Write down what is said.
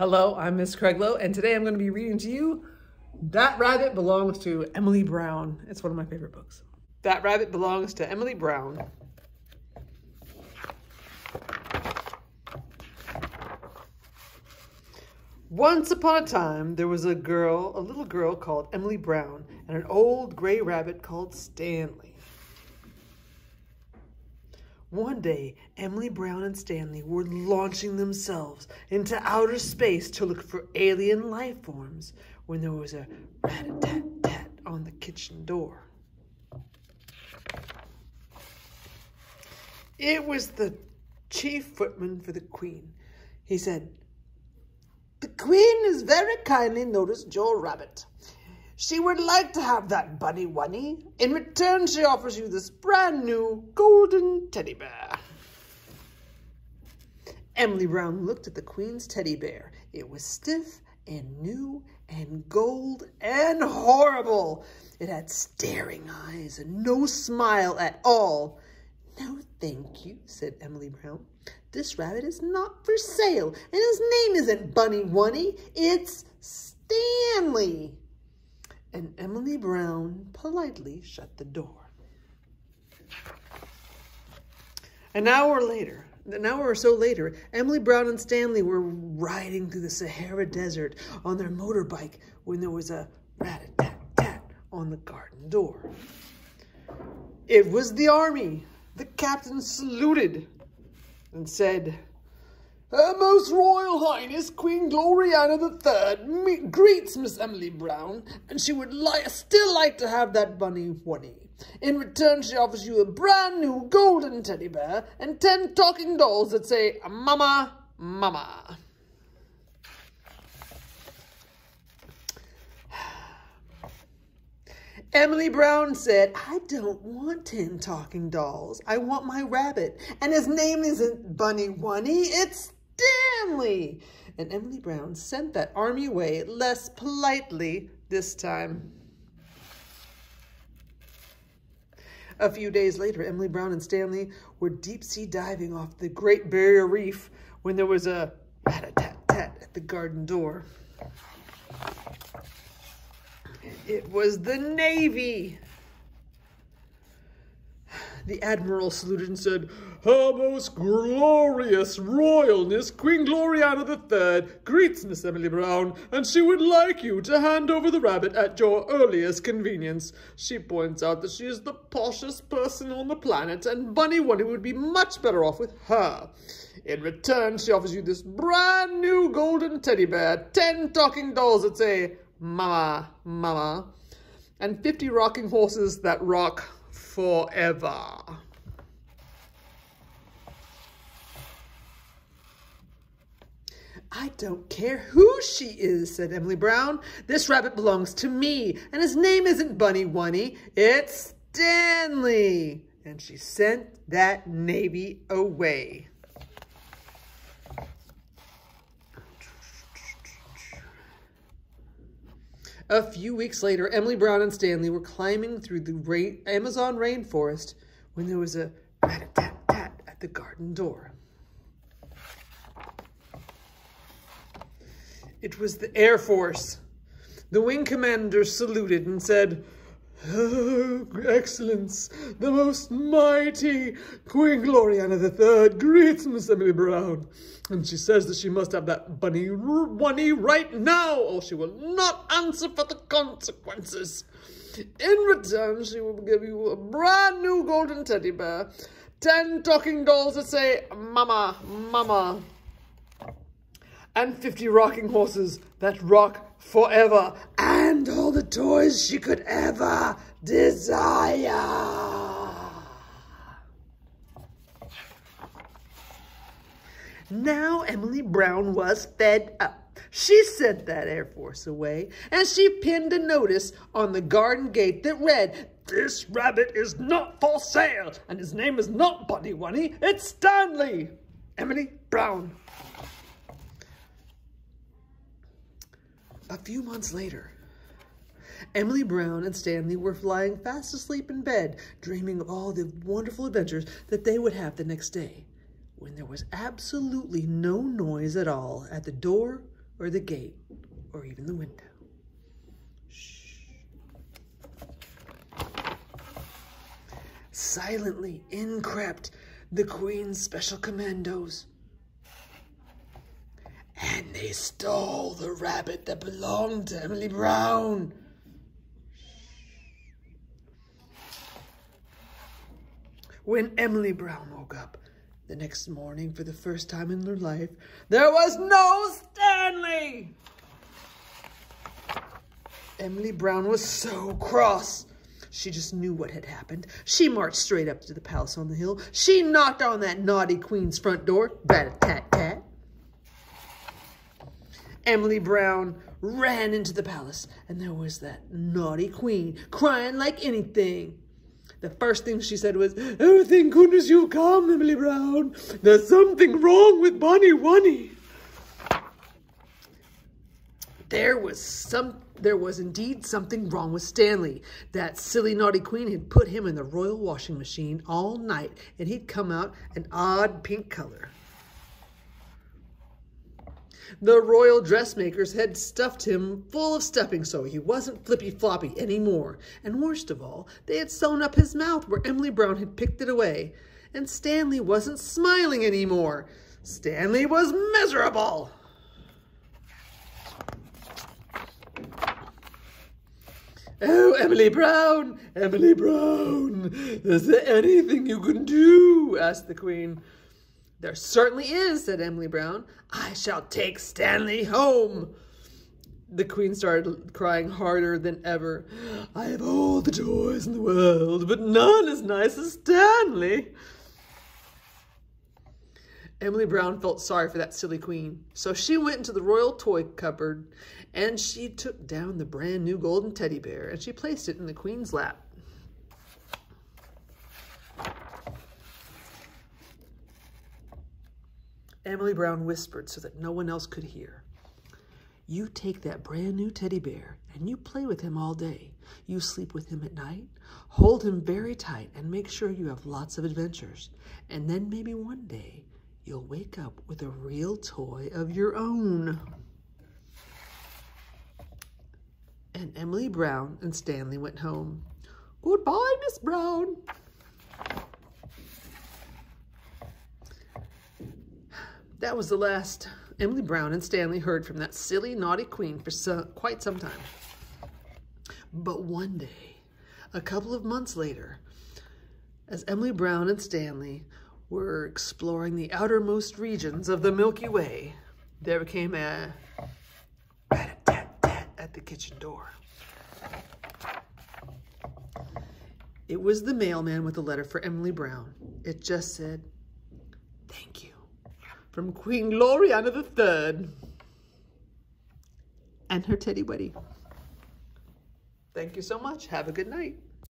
Hello, I'm Miss Creglow, and today I'm going to be reading to you That Rabbit Belongs to Emily Brown. It's one of my favorite books. That Rabbit Belongs to Emily Brown. Once upon a time, there was a little girl called Emily Brown, and an old gray rabbit called Stanley. One day, Emily Brown and Stanley were launching themselves into outer space to look for alien life forms when there was a rat-a-tat-tat on the kitchen door. It was the chief footman for the Queen. He said, "The Queen has very kindly noticed your rabbit. She would like to have that bunny wunny. In return, she offers you this brand new golden teddy bear." Emily Brown looked at the Queen's teddy bear. It was stiff and new and gold and horrible. It had staring eyes and no smile at all. "No, thank you," said Emily Brown. "This rabbit is not for sale, and his name isn't Bunny Wunny, it's Stanley." And Emily Brown politely shut the door. An hour or so later, Emily Brown and Stanley were riding through the Sahara Desert on their motorbike when there was a rat-a-tat-tat on the garden door. It was the army. The captain saluted and said, "Her Most Royal Highness Queen Gloriana III greets Miss Emily Brown, and she would still like to have that bunny wunny. In return, she offers you a brand new golden teddy bear and 10 talking dolls that say, 'Mama, Mama.'" Emily Brown said, "I don't want 10 talking dolls. I want my rabbit, and his name isn't Bunny Wunny, it's Stanley." And Emily Brown sent that army away less politely this time. A few days later, Emily Brown and Stanley were deep-sea diving off the Great Barrier Reef when there was a rat-a-tat-tat at the garden door. It was the Navy. The Admiral saluted and said, "Her Most Glorious Royalness Queen Gloriana III greets Miss Emily Brown, and she would like you to hand over the rabbit at your earliest convenience. She points out that she is the poshest person on the planet, and Bunny Wunny would be much better off with her. In return, she offers you this brand new golden teddy bear, 10 talking dolls that say, 'Mama, Mama,' and 50 rocking horses that rock forever." "I don't care who she is," said Emily Brown. "This rabbit belongs to me, and his name isn't Bunny Wunny, it's Stanley." And she sent that Navy away. A few weeks later, Emily Brown and Stanley were climbing through the Amazon rainforest when there was a rat-a-tat-tat at the garden door. It was the Air Force. The wing commander saluted and said, "Oh, Excellence, the most mighty Queen Gloriana III greets Miss Emily Brown, and she says that she must have that bunny wunny right now, or she will not answer for the consequences. In return, she will give you a brand new golden teddy bear, 10 talking dolls that say, 'Mama, Mama,' and 50 rocking horses that rock forever, and all the toys she could ever desire." Now Emily Brown was fed up. She sent that Air Force away, and she pinned a notice on the garden gate that read, "This rabbit is not for sale, and his name is not Bunny Wunny, it's Stanley. Emily Brown." A few months later, Emily Brown and Stanley were lying fast asleep in bed, dreaming of all the wonderful adventures that they would have the next day, when there was absolutely no noise at all at the door or the gate, or even the window. Shh. Silently in crept the Queen's special commandos. And they stole the rabbit that belonged to Emily Brown. When Emily Brown woke up the next morning for the first time in her life, there was no Stanley! Emily Brown was so cross. She just knew what had happened. She marched straight up to the palace on the hill. She knocked on that naughty Queen's front door. Rat-a-tat-tat. Emily Brown ran into the palace, and there was that naughty Queen crying like anything. The first thing she said was, "Oh, thank goodness you've come, Emily Brown. There's something wrong with Bonnie Wunny." There was indeed something wrong with Stanley. That silly naughty Queen had put him in the royal washing machine all night, and he'd come out an odd pink color. The royal dressmakers had stuffed him full of stuffing so he wasn't flippy-floppy anymore. And worst of all, they had sewn up his mouth where Emily Brown had picked it away. And Stanley wasn't smiling anymore. Stanley was miserable. "Oh, Emily Brown, Emily Brown, is there anything you can do?" asked the Queen. "There certainly is," said Emily Brown. "I shall take Stanley home." The Queen started crying harder than ever. "I have all the toys in the world, but none as nice as Stanley." Emily Brown felt sorry for that silly Queen, so she went into the royal toy cupboard and she took down the brand new golden teddy bear and she placed it in the Queen's lap. Emily Brown whispered so that no one else could hear. "You take that brand new teddy bear and you play with him all day. You sleep with him at night, hold him very tight and make sure you have lots of adventures. And then maybe one day you'll wake up with a real toy of your own." And Emily Brown and Stanley went home. "Goodbye, Miss Brown." That was the last Emily Brown and Stanley heard from that silly, naughty Queen for quite some time. But one day, a couple of months later, as Emily Brown and Stanley were exploring the outermost regions of the Milky Way, there came a rat-a-tat-tat at the kitchen door. It was the mailman with a letter for Emily Brown. It just said, "Thank you. From Queen Gloriana III and her teddy buddy." Thank you so much. Have a good night.